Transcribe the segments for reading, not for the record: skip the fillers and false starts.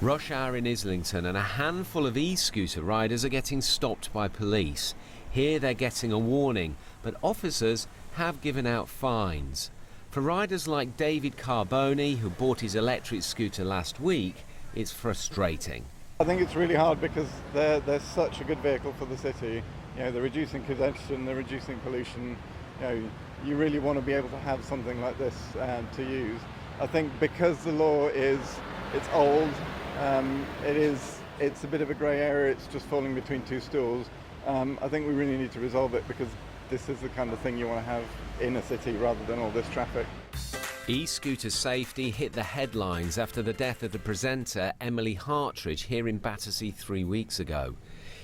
Rush hour in Islington and a handful of e-scooter riders are getting stopped by police. Here they're getting a warning, but officers have given out fines. For riders like David Carboni, who bought his electric scooter last week, it's frustrating. I think it's really hard because they're such a good vehicle for the city. You know, they're reducing congestion, they're reducing pollution. You know, you really want to be able to have something like this to use. I think because the law it's old, it's a bit of a grey area. It's just falling between two stools. I think we really need to resolve it because this is the kind of thing you want to have in a city rather than all this traffic. E-scooter safety hit the headlines after the death of the presenter Emily Hartridge here in Battersea 3 weeks ago.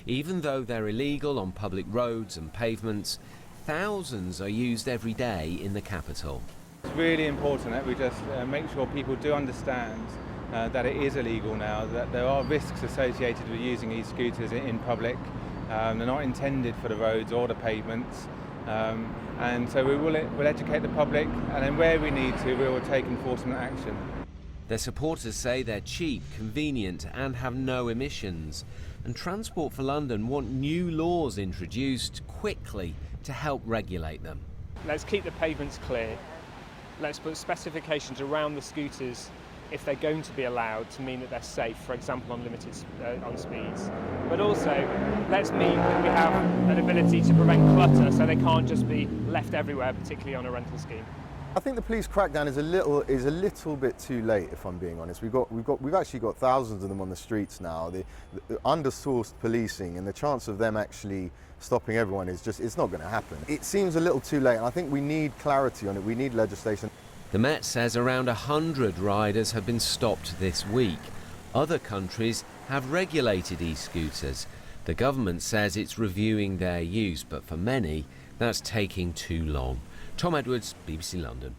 Even though they're illegal on public roads and pavements, thousands are used every day in the capital. It's really important that we just make sure people do understand that it is illegal now, that there are risks associated with using e-scooters in public. They're not intended for the roads or the pavements. And so we'll educate the public, and then where we need to, we will take enforcement action. Their supporters say they're cheap, convenient and have no emissions. And Transport for London want new laws introduced quickly to help regulate them. Let's keep the pavements clear. Let's put specifications around the scooters if they're going to be allowed to mean that they're safe, for example on limited on speeds. But also, let's mean that we have an ability to prevent clutter so they can't just be left everywhere, particularly on a rental scheme. I think the police crackdown is a little bit too late, if I'm being honest. We've actually got thousands of them on the streets now. The undersourced policing and the chance of them actually stopping everyone it's not going to happen. It seems a little too late, and I think we need clarity on it. We need legislation. The Met says around 100 riders have been stopped this week. Other countries have regulated e-scooters. The government says it's reviewing their use, but for many, that's taking too long. Tom Edwards, BBC London.